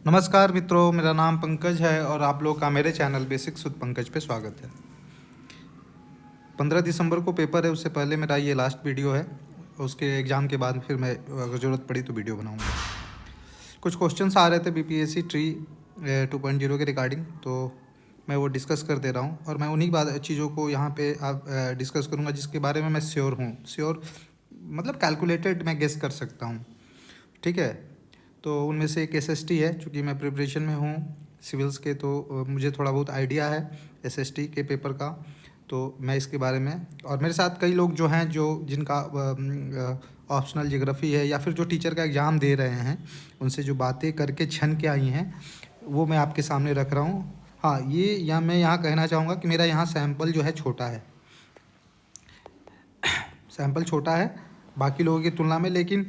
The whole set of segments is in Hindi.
नमस्कार मित्रों, मेरा नाम पंकज है और आप लोग का मेरे चैनल बेसिक्स विद पंकज पे स्वागत है। 15 दिसंबर को पेपर है, उससे पहले मेरा ये लास्ट वीडियो है। उसके एग्ज़ाम के बाद फिर मैं अगर ज़रूरत पड़ी तो वीडियो बनाऊंगा। कुछ क्वेश्चंस आ रहे थे बीपीएससी ट्री 2.0 के रिगार्डिंग, तो मैं वो डिस्कस कर दे रहा हूँ और मैं उन्हीं चीज़ों को यहाँ पे आप डिस्कस करूँगा जिसके बारे में मैं श्योर मतलब कैलकुलेटेड मैं गेस कर सकता हूँ। ठीक है, तो उनमें से एक एसएसटी है। चूँकि मैं प्रिपरेशन में हूँ सिविल्स के, तो मुझे थोड़ा बहुत आइडिया है एसएसटी के पेपर का, तो मैं इसके बारे में और मेरे साथ कई लोग जो हैं जिनका ऑप्शनल ज्योग्राफी है या फिर जो टीचर का एग्ज़ाम दे रहे हैं, उनसे जो बातें करके छन के आई हैं वो मैं आपके सामने रख रहा हूँ। हाँ, मैं यहाँ कहना चाहूँगा कि मेरा यहाँ सैम्पल जो है छोटा है, सैम्पल छोटा है बाकी लोगों की तुलना में, लेकिन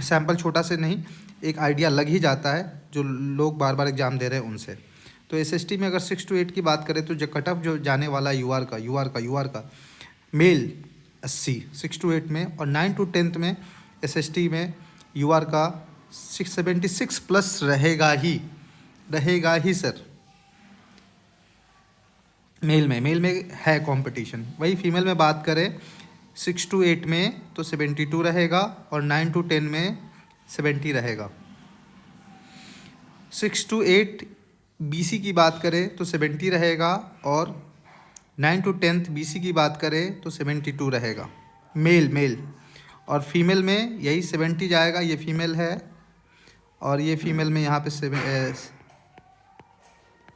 सैम्पल छोटा से नहीं, एक आइडिया लग ही जाता है जो लोग बार बार एग्ज़ाम दे रहे हैं उनसे। तो एसएसटी में अगर 6 to 8 की बात करें तो जो कट ऑफ जो जाने वाला यूआर का मेल 80 6 to 8 में, और 9 to 10 में एसएसटी में यूआर का 676 प्लस रहेगा ही सर। मेल में है कंपटीशन। वही फीमेल में बात करें 6 to 8 में तो 72 रहेगा और 9 to 10 में 70 रहेगा। 6 to 8 बीसी की बात करें तो 70 रहेगा और 9 to 10 बीसी की बात करें तो 72 रहेगा मेल। और फीमेल में यही 70 जाएगा, ये फीमेल है, और ये फीमेल में यहाँ पे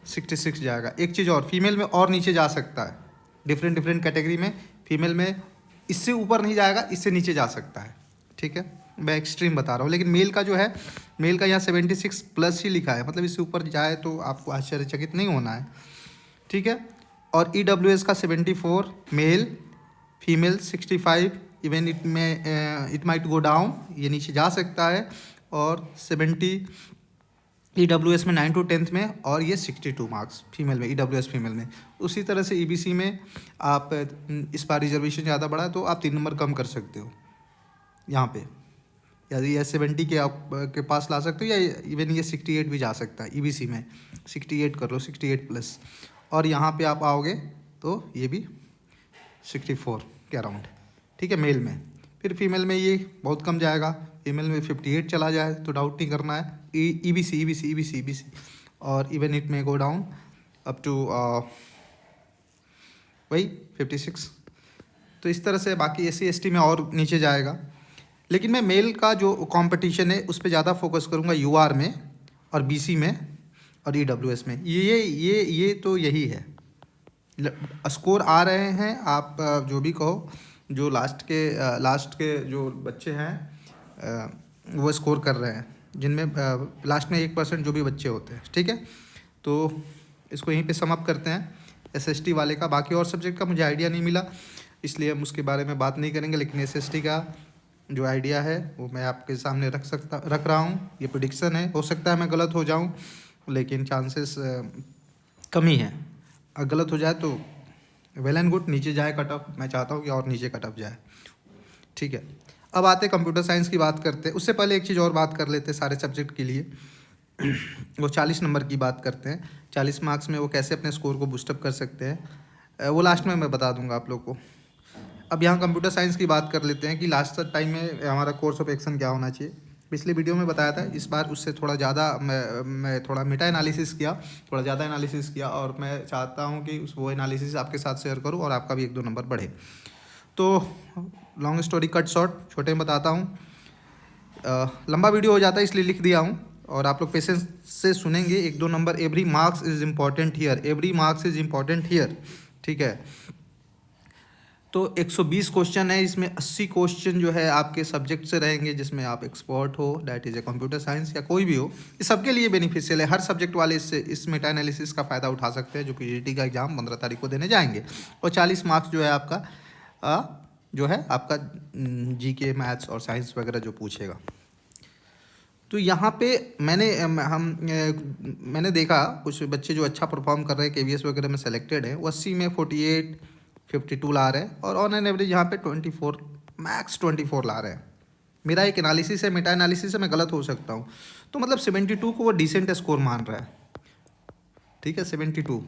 66 जाएगा। एक चीज़ और, फीमेल में और नीचे जा सकता है, डिफरेंट कैटेगरी में फीमेल में इससे ऊपर नहीं जाएगा, इससे नीचे जा सकता है। ठीक है, मैं एक्सट्रीम बता रहा हूँ, लेकिन मेल का जो है, मेल का यहाँ 76 प्लस ही लिखा है, मतलब इससे ऊपर जाए तो आपको आश्चर्यचकित नहीं होना है। ठीक है, और EWS का 74 male, female 65, even it might go down, ये नीचे जा सकता है, और 70 EWS में 9 to 10 में, और ये 62 मार्क्स फीमेल में, EWS फीमेल में। उसी तरह से EBC में आप इस बार रिजर्वेशन ज़्यादा बढ़ा है तो आप 3 नंबर कम कर सकते हो यहाँ पे, या 70 के आप के पास ला सकते हो, या इवन ये 68 भी जा सकता है। EBC में 68 कर लो, 68 प्लस, और यहाँ पे आप आओगे तो ये भी 64 के अराउंड। ठीक है, मेल में। फिर फीमेल में ये बहुत कम जाएगा, फीमेल में 58 चला जाए तो डाउट नहीं करना है। EBC, और इवन इट में गो डाउन अप टू वही 56। तो इस तरह से बाकी SC ST में और नीचे जाएगा, लेकिन मैं मेल का जो कंपटीशन है उस पर ज़्यादा फोकस करूँगा, UR में और BC में और EWS में। ये तो यही है, स्कोर आ रहे हैं। आप जो भी कहो, जो लास्ट के जो बच्चे हैं वो स्कोर कर रहे हैं, जिनमें लास्ट में 1% जो भी बच्चे होते हैं। ठीक है, तो इसको यहीं पे समअप करते हैं SST वाले का। बाकी और सब्जेक्ट का मुझे आइडिया नहीं मिला, इसलिए हम उसके बारे में बात नहीं करेंगे, लेकिन SST का जो आइडिया है वो मैं आपके सामने रख रहा हूँ। ये प्रेडिक्शन है, हो सकता है मैं गलत हो जाऊँ, लेकिन चांसेस कम ही है। अगर गलत हो जाए तो वेल एंड गुड, नीचे जाए कट ऑफ, मैं चाहता हूँ कि और नीचे कट ऑफ जाए। ठीक है, अब आते कंप्यूटर साइंस की बात करते हैं। उससे पहले एक चीज़ और बात कर लेते हैं सारे सब्जेक्ट के लिए। वो 40 नंबर की बात करते हैं, 40 मार्क्स में वो कैसे अपने स्कोर को बूस्टअप कर सकते हैं, वो लास्ट में मैं बता दूंगा आप लोग को। अब यहाँ कंप्यूटर साइंस की बात कर लेते हैं कि लास्ट टाइम में हमारा कोर्स ऑफ एक्शन क्या होना चाहिए। पिछले वीडियो में बताया था, इस बार उससे थोड़ा ज़्यादा मैं थोड़ा मेटा एनालिसिस किया, थोड़ा ज़्यादा एनालिसिस किया, और मैं चाहता हूँ कि वो एनालिसिस आपके साथ शेयर करूँ और आपका भी 1-2 नंबर बढ़े। तो लॉन्ग स्टोरी कट शॉर्ट, छोटे में बताता हूँ, लंबा वीडियो हो जाता है इसलिए लिख दिया हूँ, और आप लोग पेशेंस से सुनेंगे। 1-2 number, every marks is important here, ठीक है। तो 120 क्वेश्चन है, इसमें 80 क्वेश्चन जो है आपके सब्जेक्ट से रहेंगे, जिसमें आप एक्सपर्ट हो, that is a computer science या कोई भी हो। ये सबके लिए बेनिफिशियल है, हर सब्जेक्ट वाले इस मेटा एनालिसिस का फ़ायदा उठा सकते हैं, जो PGT का एग्ज़ाम 15 तारीख को देने जाएंगे। और 40 मार्क्स जो है आपका GK, मैथ्स और साइंस वगैरह जो पूछेगा। तो यहाँ पे मैंने देखा कुछ बच्चे जो अच्छा परफॉर्म कर रहे हैं, KVS वगैरह में सेलेक्टेड है, वो 80 में 48 52 ला रहे हैं, और ऑन एन एवरेज यहाँ पे 24 मैक्स 24 ला रहे हैं। मेरा एक एनालिसिस है, मेटा एनालिसिस है, मैं गलत हो सकता हूँ। तो मतलब 72 को वो डिसेंट स्कोर मान रहा है, ठीक है 72।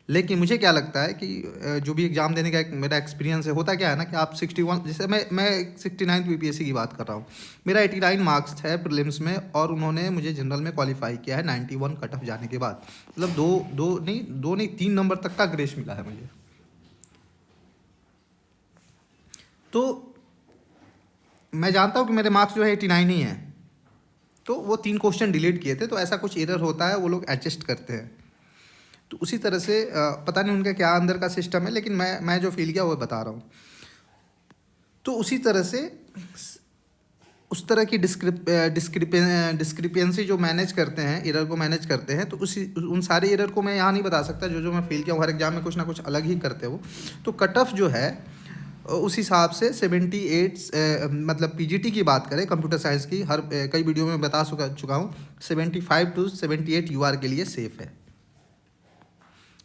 लेकिन मुझे क्या लगता है कि जो भी एग्ज़ाम देने का एक मेरा एक्सपीरियंस है, होता क्या है ना कि आप 61, जैसे मैं 69 बीपीएससी की बात कर रहा हूँ, मेरा 89 मार्क्स है प्रीलिम्स में, और उन्होंने मुझे जनरल में क्वालिफाई किया है 91 कट ऑफ जाने के बाद। मतलब दो नहीं 3 नंबर तक का ग्रेस मिला है मुझे। तो मैं जानता हूँ कि मेरे मार्क्स जो है 89 ही हैं, तो वो 3 क्वेश्चन डिलीट किए थे, तो ऐसा कुछ एरर होता है, वो लोग एडजस्ट करते हैं। तो उसी तरह से पता नहीं उनका क्या अंदर का सिस्टम है, लेकिन मैं जो फील किया वो बता रहा हूँ। तो उसी तरह से उस तरह की डिस्क्रिपेंसी जो मैनेज करते हैं, एरर को मैनेज करते हैं, तो उन सारे एरर को मैं यहाँ नहीं बता सकता, जो मैं फील किया हूँ। हर एग्जाम में कुछ ना कुछ अलग ही करते हो। तो कट ऑफ जो है उस हिसाब से 78, मतलब पीजीटी की बात करें कंप्यूटर साइंस की, कई वीडियो में बता चुका हूँ, 75 to 78 यूआर के लिए सेफ़ है।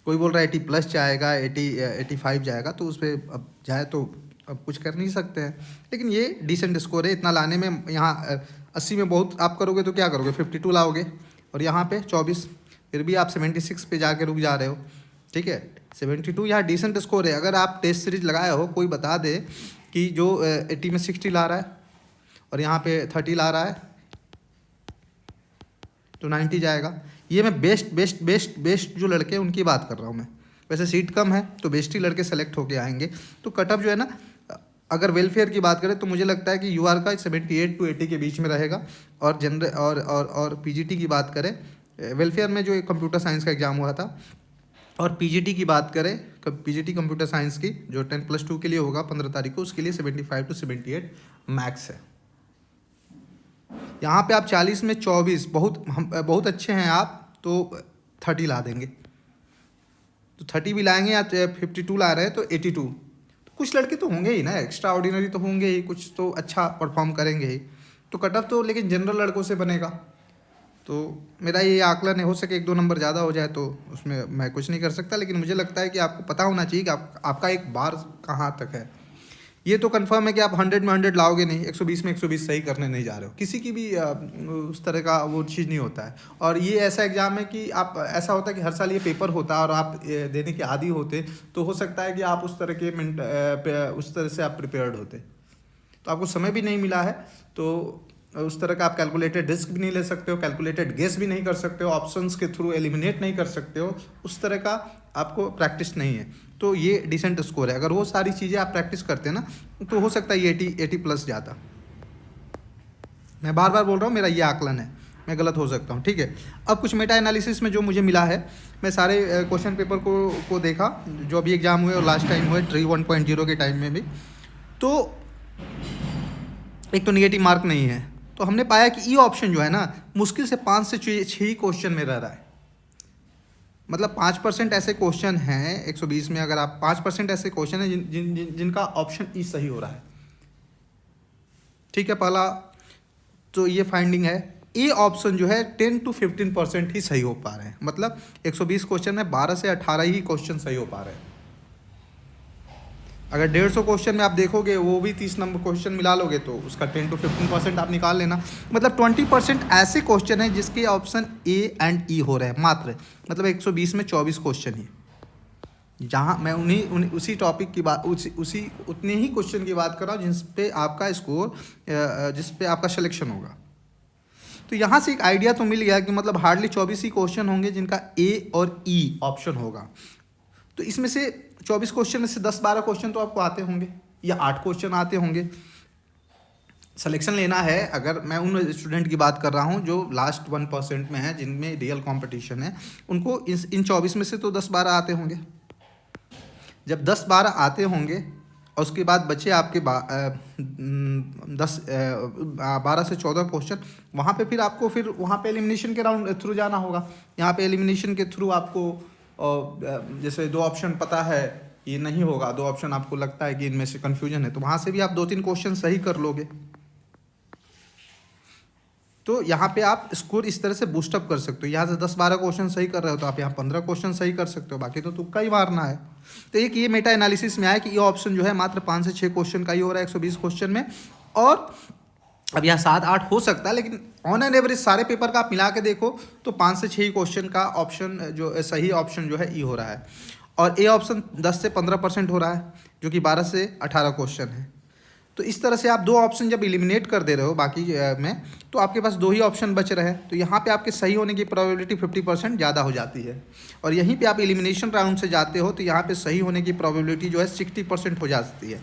कोई बोल रहा है 80+ जाएगा, 85 जाएगा, तो उस पर अब जाए तो अब कुछ कर नहीं सकते हैं। लेकिन ये डिसेंट स्कोर है, इतना लाने में। यहाँ 80 में बहुत आप करोगे तो क्या करोगे, 52 लाओगे, और यहाँ पे 24, फिर भी आप 76 पे जाके रुक जा रहे हो, ठीक है। 72 यहाँ डिसेंट स्कोर है। अगर आप टेस्ट सीरीज लगाए हो, कोई बता दे कि जो 80 में 60 ला रहा है और यहाँ पे 30 ला रहा है, तो 90 जाएगा। ये मैं बेस्ट जो लड़के हैं उनकी बात कर रहा हूँ मैं। वैसे सीट कम है तो बेस्ट ही लड़के सेलेक्ट होके आएंगे। तो कट ऑफ जो है ना, अगर वेलफेयर की बात करें तो मुझे लगता है कि यूआर का 78 to 80 के बीच में रहेगा। और जनरल और पीजीटी की बात करें, वेलफेयर में जो एक कंप्यूटर साइंस का एग्ज़ाम हुआ था, और पीजीटी की बात करें, पीजीटी कंप्यूटर साइंस की जो 10+2 के लिए होगा 15 तारीख को, उसके लिए 75 to 78 मैक्स है। यहाँ पे आप 40 में 24 बहुत अच्छे हैं आप, तो 30 ला देंगे। तो 30 भी लाएंगे, या 52 ला रहे हैं तो 82। तो कुछ लड़के तो होंगे ही ना, एक्स्ट्रा ऑर्डिनरी तो होंगे ही, कुछ तो अच्छा परफॉर्म करेंगे ही। तो कट ऑफ तो लेकिन जनरल लड़कों से बनेगा। तो मेरा ये आकलन है, हो सके 1-2 नंबर ज़्यादा हो जाए, तो उसमें मैं कुछ नहीं कर सकता। लेकिन मुझे लगता है कि आपको पता होना चाहिए कि आपका एक बार कहाँ तक है। ये तो कंफर्म है कि आप 100 में 100 लाओगे नहीं, 120 में 120 सही करने नहीं जा रहे हो। किसी की भी उस तरह का वो चीज़ नहीं होता है। और ये ऐसा एग्ज़ाम है कि आप, ऐसा होता है कि हर साल ये पेपर होता है और आप देने के आदी होते, तो हो सकता है कि आप उस तरह से आप प्रिपेयर्ड होते, तो आपको समय भी नहीं मिला है। तो उस तरह का आप कैलकुलेटेड रिस्क भी नहीं ले सकते हो, कैलकुलेटेड गेस भी नहीं कर सकते हो, ऑप्शंस के थ्रू एलिमिनेट नहीं कर सकते हो, उस तरह का आपको प्रैक्टिस नहीं है। तो ये डिसेंट स्कोर है। अगर वो सारी चीज़ें आप प्रैक्टिस करते हैं ना, तो हो सकता है ये 80+ जाता। मैं बार बार बोल रहा हूँ, मेरा ये आकलन है, मैं गलत हो सकता हूँ, ठीक है। अब कुछ मेटा एनालिसिस में जो मुझे मिला है, मैं सारे क्वेश्चन पेपर को देखा जो अभी एग्जाम हुए और लास्ट टाइम हुए ट्री 1.0 के टाइम में भी। तो एक तो नेगेटिव मार्क नहीं है, तो हमने पाया कि ई ऑप्शन जो है ना, मुश्किल से 5 से 6 क्वेश्चन में रह रहा है। मतलब 5% ऐसे क्वेश्चन हैं 120 में, अगर आप 5% ऐसे क्वेश्चन हैं जिनका ऑप्शन ई सही हो रहा है, ठीक है। पहला तो ये फाइंडिंग है, ए ऑप्शन जो है 10 to 15% ही सही हो पा रहे हैं। मतलब 120 क्वेश्चन में 12 से 18 ही क्वेश्चन सही हो पा रहे हैं। अगर 150 क्वेश्चन में आप देखोगे, वो भी 30 नंबर क्वेश्चन मिला लोगे, तो उसका 10 to 15% आप निकाल लेना। मतलब 20% ऐसे क्वेश्चन हैं जिसके ऑप्शन ए एंड ई हो रहे हैं मात्र। मतलब 120 में 24 क्वेश्चन ही, जहाँ मैं उसी टॉपिक की बात, उतने ही क्वेश्चन की बात कर रहा हूँ जिस पे आपका स्कोर, जिस पे आपका सिलेक्शन होगा। तो यहाँ से एक आइडिया तो मिल गया कि मतलब हार्डली 24 ही क्वेश्चन होंगे जिनका ए और ई ऑप्शन होगा। तो इसमें से 24 क्वेश्चन में से 10-12 क्वेश्चन तो आपको आते होंगे, या 8 क्वेश्चन आते होंगे। सिलेक्शन लेना है, अगर मैं उन स्टूडेंट की बात कर रहा हूँ जो लास्ट 1% में है, जिनमें रियल कंपटीशन है, उनको इन 24 में से तो 10-12 आते होंगे। जब 10-12 आते होंगे और उसके बाद बचे आपके 12 से 14 क्वेश्चन, वहाँ पे फिर आपको वहाँ पे एलिमिनेशन के राउंड थ्रू जाना होगा। यहाँ पे एलिमिनेशन के थ्रू आपको जैसे 2 ऑप्शन पता है ये नहीं होगा, 2 ऑप्शन आपको लगता है कि इनमें से कन्फ्यूजन है, तो वहाँ से भी आप 2-3 क्वेश्चन सही कर लोगे। तो यहाँ पे आप स्कोर इस तरह से बूस्टअप कर सकते हो। यहाँ से 10-12 क्वेश्चन सही कर रहे हो तो आप यहाँ 15 क्वेश्चन सही कर सकते हो, बाकी तो तुक्का ही मारना है। तो एक ये मेटा एनालिसिस में आया कि ये ऑप्शन जो है मात्र 5 से 6 क्वेश्चन का ही हो रहा है 120 क्वेश्चन में, और अब यहाँ 7-8 हो सकता है, लेकिन ऑन एन एवरेज सारे पेपर का आप मिला के देखो तो 5 से 6 क्वेश्चन का ऑप्शन जो सही ऑप्शन जो है ई हो रहा है, और ए ऑप्शन 10 से 15% हो रहा है, जो कि 12 से 18 क्वेश्चन है। तो इस तरह से आप 2 ऑप्शन जब एलिमिनेट कर दे रहे हो बाकी में, तो आपके पास 2 ही ऑप्शन बच रहे हैं, तो यहाँ पे आपके सही होने की प्रोबेबिलिटी 50% ज़्यादा हो जाती है। और यहीं पे आप एलिमिनेशन राउंड से जाते हो तो यहाँ पे सही होने की प्रोबेबिलिटी जो है 60% हो जाती है।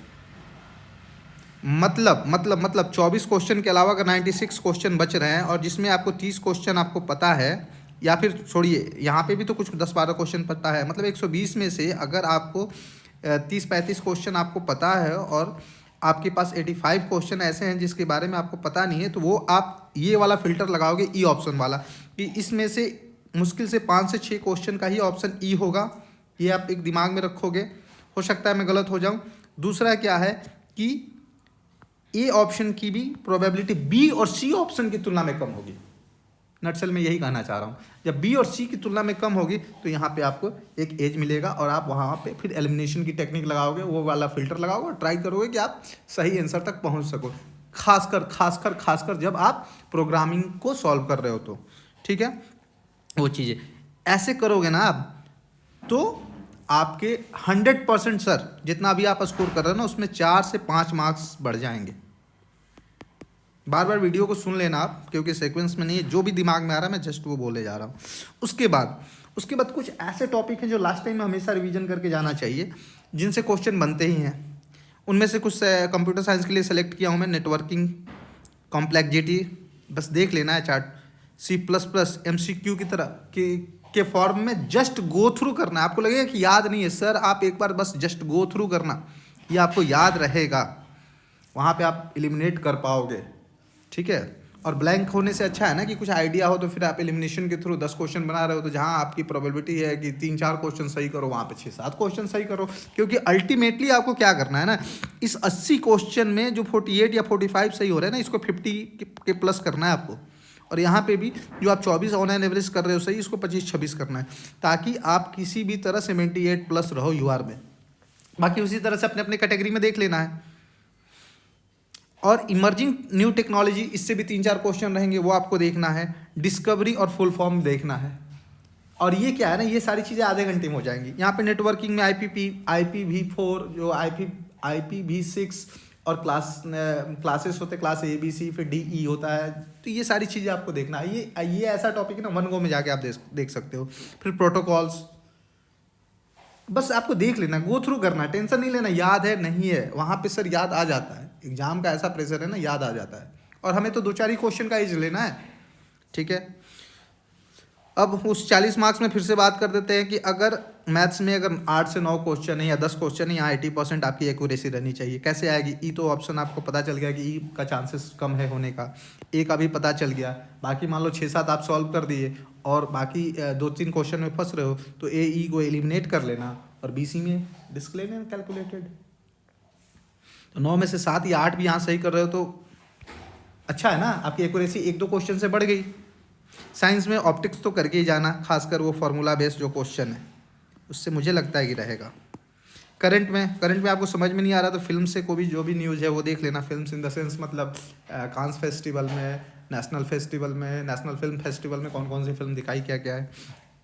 मतलब 24 क्वेश्चन के अलावा अगर 96 क्वेश्चन बच रहे हैं, और जिसमें आपको 30 क्वेश्चन आपको पता है, या फिर छोड़िए यहाँ पे भी तो कुछ 10-12 क्वेश्चन पता है, मतलब 120 में से अगर आपको 30-35 क्वेश्चन आपको पता है और आपके पास 85 क्वेश्चन ऐसे हैं जिसके बारे में आपको पता नहीं है, तो वो आप ये वाला फिल्टर लगाओगे ई ऑप्शन वाला, कि इसमें से मुश्किल से 5 से 6 क्वेश्चन का ही ऑप्शन ई होगा। ये आप एक दिमाग में रखोगे, हो सकता है मैं गलत हो जाऊँ। दूसरा क्या है कि ए ऑप्शन की भी प्रोबेबिलिटी बी और सी ऑप्शन की तुलना में कम होगी। नटसेल में यही कहना चाह रहा हूँ, जब बी और सी की तुलना में कम होगी तो यहाँ पे आपको एक एज मिलेगा, और आप वहाँ पे फिर एलिमिनेशन की टेक्निक लगाओगे, वो वाला फिल्टर लगाओगे और ट्राई करोगे कि आप सही आंसर तक पहुँच सको, खासकर जब आप प्रोग्रामिंग को सॉल्व कर रहे हो तो, ठीक है। वो चीज़ें ऐसे करोगे ना आप, तो आपके 100% सर जितना अभी आप स्कोर कर रहे हो ना, उसमें 4 से 5 मार्क्स बढ़ जाएंगे। बार बार वीडियो को सुन लेना आप, क्योंकि सीक्वेंस में नहीं है, जो भी दिमाग में आ रहा है मैं जस्ट वो बोले जा रहा हूँ। उसके बाद कुछ ऐसे टॉपिक हैं जो लास्ट टाइम में हमेशा रिवीजन करके जाना चाहिए, जिनसे क्वेश्चन बनते ही हैं। उनमें से कुछ कंप्यूटर साइंस के लिए सेलेक्ट किया हूँ मैं। नेटवर्किंग, कॉम्प्लेक्सिटी, बस देख लेना है चार्ट। C++ MCQ की तरह के फॉर्म में जस्ट गो थ्रू करना है। आपको लगेगा कि याद नहीं है सर, आप एक बार बस जस्ट गो थ्रू करना, ये आपको याद रहेगा, वहाँ पे आप एलिमिनेट कर पाओगे, ठीक है। और ब्लैंक होने से अच्छा है ना कि कुछ आइडिया हो, तो फिर आप एलिमिनेशन के थ्रू 10 क्वेश्चन बना रहे हो, तो जहाँ आपकी प्रोबेबिलिटी है कि 3-4 क्वेश्चन सही करो, वहाँ पे 6-7 क्वेश्चन सही करो। क्योंकि अल्टीमेटली आपको क्या करना है ना, इस 80 क्वेश्चन में जो 48 या 45 सही हो रहा है ना, इसको 50 के प्लस करना है आपको। और यहाँ पे भी जो आप 24 ऑन एन एवरेज कर रहे हो सही, इसको 25-26 करना है, ताकि आप किसी भी तरह 78 प्लस रहो यूआर में। बाकी उसी तरह से अपने अपने कैटेगरी में देख लेना है। और इमर्जिंग न्यू टेक्नोलॉजी, इससे भी 3-4 क्वेश्चन रहेंगे, वो आपको देखना है। डिस्कवरी और फुल फॉर्म देखना है। और ये क्या है ना, ये सारी चीज़ें आधे घंटे में हो जाएंगी। यहाँ पे नेटवर्किंग में IPv4, जो IPv6 और क्लासेस होते हैं, क्लास ABC, फिर DE होता है, तो ये सारी चीज़ें आपको देखना है। ये ऐसा टॉपिक है ना, 1 गो में जाके आप देख सकते हो। फिर प्रोटोकॉल्स, बस आपको देख लेना, गो थ्रू करना, टेंशन नहीं लेना याद है नहीं है, वहाँ पे सर याद आ जाता है। एग्जाम का ऐसा प्रेशर है ना, याद आ जाता है। और हमें तो 2-4 ही क्वेश्चन का एज लेना है, ठीक है। अब उस 40 मार्क्स में फिर से बात कर देते हैं कि अगर मैथ्स में अगर 8 से 9 क्वेश्चन है या 10 क्वेश्चन है, यहाँ 80% आपकी एक्यूरेसी रहनी चाहिए। कैसे आएगी? ई तो ऑप्शन आपको पता चल गया कि ई का चांसेस कम है होने का, ए का भी पता चल गया। बाकी मान लो 6-7 आप सॉल्व कर दिए और बाकी 2-3 क्वेश्चन में फंस रहे हो, तो ए ई को एलिमिनेट कर लेना और BC में डिस्क लेना कैलकुलेटेड। तो 9 में से 7 या 8 भी यहाँ सही कर रहे हो तो अच्छा है ना, आपकी एक्यूरेसी 1-2 क्वेश्चन से बढ़ गई। साइंस में ऑप्टिक्स तो करके ही जाना, खासकर वो फार्मूला बेस्ड जो क्वेश्चन है, उससे मुझे लगता है कि रहेगा। करंट में आपको समझ में नहीं आ रहा तो फिल्म से कोई भी जो भी न्यूज़ है वो देख लेना। फिल्म्स इन द सेंस मतलब कांस फेस्टिवल में, नेशनल फिल्म फेस्टिवल में कौन कौन सी फिल्म दिखाई, क्या क्या है।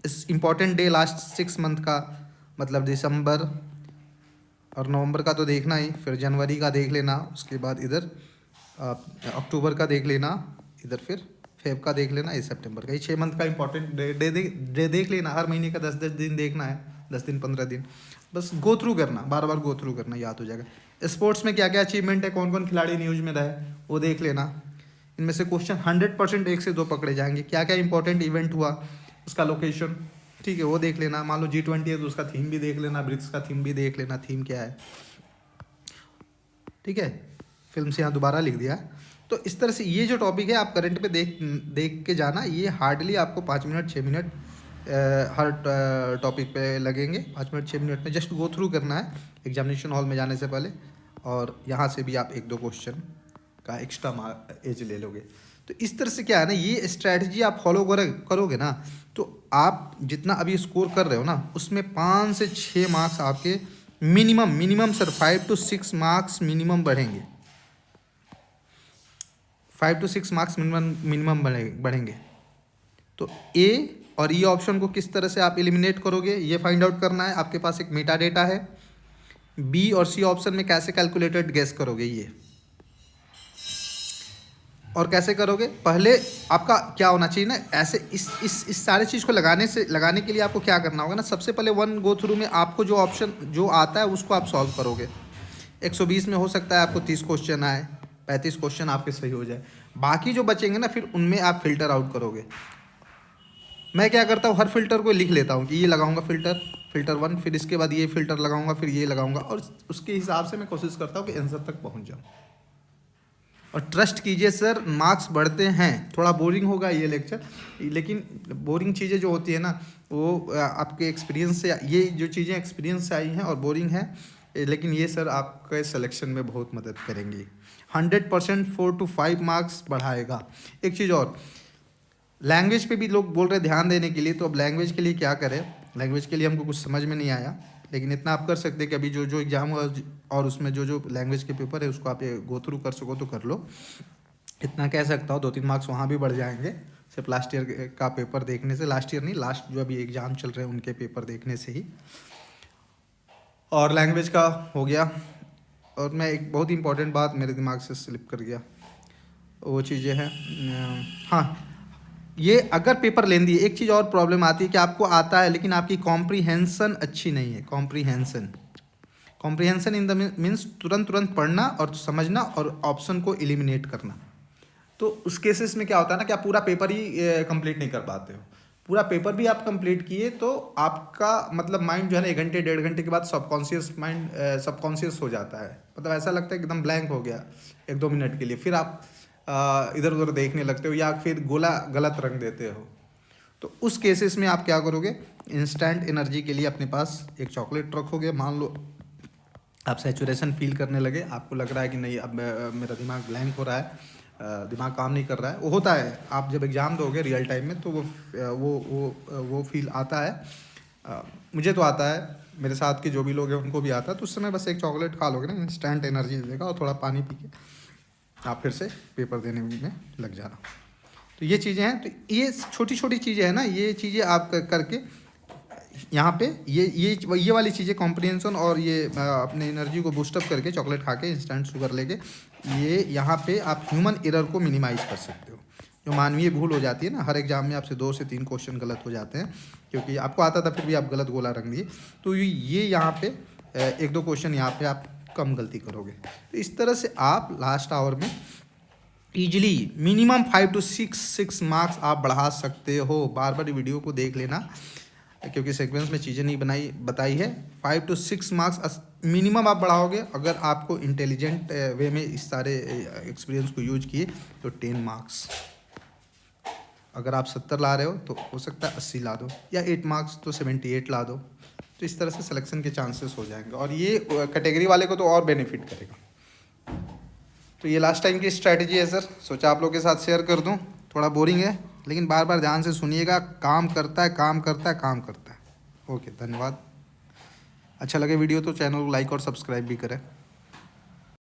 इस इम्पॉर्टेंट डे लास्ट 6 मंथ का, मतलब दिसंबर और नवंबर का तो देखना ही, फिर जनवरी का देख लेना, उसके बाद इधर अक्टूबर का देख लेना, इधर फिर फेब का देख लेना, इस सितंबर का। ये 6 मंथ का इंपॉर्टेंट डे देख लेना। हर महीने का 10-10 दिन देखना है, 10 दिन 15 दिन, बस गो थ्रू करना, बार बार गो थ्रू करना, याद हो जाएगा। स्पोर्ट्स में क्या क्या अचीवमेंट है, कौन कौन खिलाड़ी न्यूज़ में रहे, वो देख लेना। इनमें से क्वेश्चन 100% 1 से 2 पकड़े जाएंगे। क्या क्या इंपॉर्टेंट इवेंट हुआ, उसका लोकेशन, ठीक है, वो देख लेना। मान लो G20 है तो उसका थीम भी देख लेना, ब्रिक्स का थीम भी देख लेना, थीम क्या है, ठीक है। फिल्म से यहाँ दोबारा लिख दिया। तो इस तरह से ये जो टॉपिक है आप करंट पे देख के जाना। ये हार्डली आपको 5 मिनट 6 मिनट हर टॉपिक पे लगेंगे। 5 मिनट 6 मिनट में जस्ट गो थ्रू करना है एग्जामिनेशन हॉल में जाने से पहले, और यहाँ से भी आप 1-2 क्वेश्चन का एक्स्ट्रा एज ले लोगे। तो इस तरह से क्या है ना, ये स्ट्रैटेजी आप फॉलो करोगे ना, तो आप जितना अभी स्कोर कर रहे हो ना, उसमें 5 से 6 मार्क्स आपके minimum sir 5 to 6 marks minimum बढ़ेंगे। 5 to 6 मार्क्स मिनिमम बढ़ेंगे। तो ए और ई ऑप्शन को किस तरह से आप एलिमिनेट करोगे ये फाइंड आउट करना है। आपके पास एक मेटा डेटा है। बी और सी ऑप्शन में कैसे कैलकुलेटेड गेस करोगे ये, और कैसे करोगे, पहले आपका क्या होना चाहिए ना, ऐसे इस सारे चीज़ को लगाने के लिए आपको क्या करना होगा ना, सबसे पहले वन गो थ्रू में आपको जो ऑप्शन जो आता है उसको आप सॉल्व करोगे। 120 में हो सकता है आपको 30 क्वेश्चन आए, 35 क्वेश्चन आपके सही हो जाए, बाकी जो बचेंगे ना फिर उनमें आप फिल्टर आउट करोगे। मैं क्या करता हूँ, हर फिल्टर को लिख लेता हूँ कि ये लगाऊंगा फिल्टर 1, फिर इसके बाद ये फिल्टर लगाऊंगा, फिर ये लगाऊंगा, और उसके हिसाब से मैं कोशिश करता हूँ कि आंसर तक पहुँच जाऊँ। और ट्रस्ट कीजिए सर, मार्क्स बढ़ते हैं। थोड़ा बोरिंग होगा ये लेक्चर, लेकिन बोरिंग चीज़ें जो होती है ना वो आपके एक्सपीरियंस से, ये जो चीज़ें एक्सपीरियंस से आई हैं और बोरिंग है, लेकिन ये सर आपके सिलेक्शन में बहुत मदद करेंगी। 100% 4 to 5 मार्क्स बढ़ाएगा। एक चीज़ और, लैंग्वेज पे भी लोग बोल रहे हैं ध्यान देने के लिए, तो अब लैंग्वेज के लिए क्या करें, लैंग्वेज के लिए हमको कुछ समझ में नहीं आया, लेकिन इतना आप कर सकते हैं कि अभी जो एग्ज़ाम और उसमें जो लैंग्वेज के पेपर है उसको आप ये गो थ्रू कर सको तो कर लो। इतना कह सकता हूँ 2-3 मार्क्स वहाँ भी बढ़ जाएंगे सिर्फ लास्ट ईयर का पेपर देखने से, लास्ट ईयर नहीं, लास्ट जो अभी एग्ज़ाम चल रहे हैं उनके पेपर देखने से ही। और लैंग्वेज का हो गया। और मैं एक बहुत ही इंपॉर्टेंट बात मेरे दिमाग से स्लिप कर गया, वो चीज़ें हैं, हाँ, ये अगर पेपर लेंदी है, एक चीज़ और प्रॉब्लम आती है कि आपको आता है लेकिन आपकी कॉम्प्रीहेंसन अच्छी नहीं है। कॉम्प्रीहेंसन इन द मीन्स तुरंत पढ़ना और समझना और ऑप्शन को एलिमिनेट करना। तो उस केसेस में क्या होता है ना कि आप पूरा पेपर ही कंप्लीट नहीं कर पाते हो। पूरा पेपर भी आप कंप्लीट किए तो आपका मतलब माइंड जो है ना 1 घंटे 1.5 घंटे के बाद सबकॉन्शियस हो जाता है, मतलब ऐसा लगता है कि एकदम ब्लैंक हो गया 1-2 मिनट के लिए, फिर आप इधर उधर देखने लगते हो या फिर गोला गलत रंग देते हो। तो उस केसेस में आप क्या करोगे, इंस्टेंट एनर्जी के लिए अपने पास एक चॉकलेट रखोगे। मान लो आप सैचुरेशन फील करने लगे, आपको लग रहा है कि नहीं अब मेरा दिमाग ब्लैंक हो रहा है, दिमाग काम नहीं कर रहा है, वो होता है आप जब एग्ज़ाम दोगे रियल टाइम में तो वो फील आता है। मुझे तो आता है, मेरे साथ के जो भी लोग हैं उनको भी आता है। तो उस समय बस एक चॉकलेट खा लोगे ना, इंस्टेंट एनर्जी देगा, और थोड़ा पानी पी के आप फिर से पेपर देने में लग जाना। तो ये चीज़ें हैं, तो ये छोटी छोटी चीज़ें हैं ना, ये चीज़ें आप करके यहाँ पे ये वाली चीज़ें कॉम्प्रिहेंशन और ये अपने एनर्जी को बूस्टअप करके चॉकलेट खा के इंस्टेंट शुगर लेके, ये यहाँ पे आप ह्यूमन एरर को मिनिमाइज कर सकते हो। जो मानवीय भूल हो जाती है ना, हर एग्जाम में आपसे 2 से 3 क्वेश्चन गलत हो जाते हैं, क्योंकि आपको आता था फिर भी आप गलत गोला रंग दिए। तो ये यहाँ पे 1-2 क्वेश्चन यहाँ पे आप कम गलती करोगे। तो इस तरह से आप लास्ट आवर में ईजिली मिनिमम 5 to 6 मार्क्स आप बढ़ा सकते हो। बार बार वीडियो को देख लेना, क्योंकि सीक्वेंस में चीज़ें नहीं बताई है। 5 to 6 मार्क्स मिनिमम आप बढ़ाओगे अगर आपको इंटेलिजेंट वे में इस सारे एक्सपीरियंस को यूज किए तो 10 मार्क्स। अगर आप 70 ला रहे हो तो हो सकता है 80 ला दो, या 8 मार्क्स तो 78 ला दो। तो इस तरह से सिलेक्शन के चांसेस हो जाएंगे, और ये कैटेगरी वाले को तो और बेनिफिट करेगा। तो ये लास्ट टाइम की स्ट्रैटेजी है सर, सोचा आप लोग के साथ शेयर कर दूं। थोड़ा बोरिंग है लेकिन बार बार ध्यान से सुनिएगा, काम करता है। ओके, धन्यवाद। अच्छा लगे वीडियो तो चैनल को लाइक और सब्सक्राइब भी करें।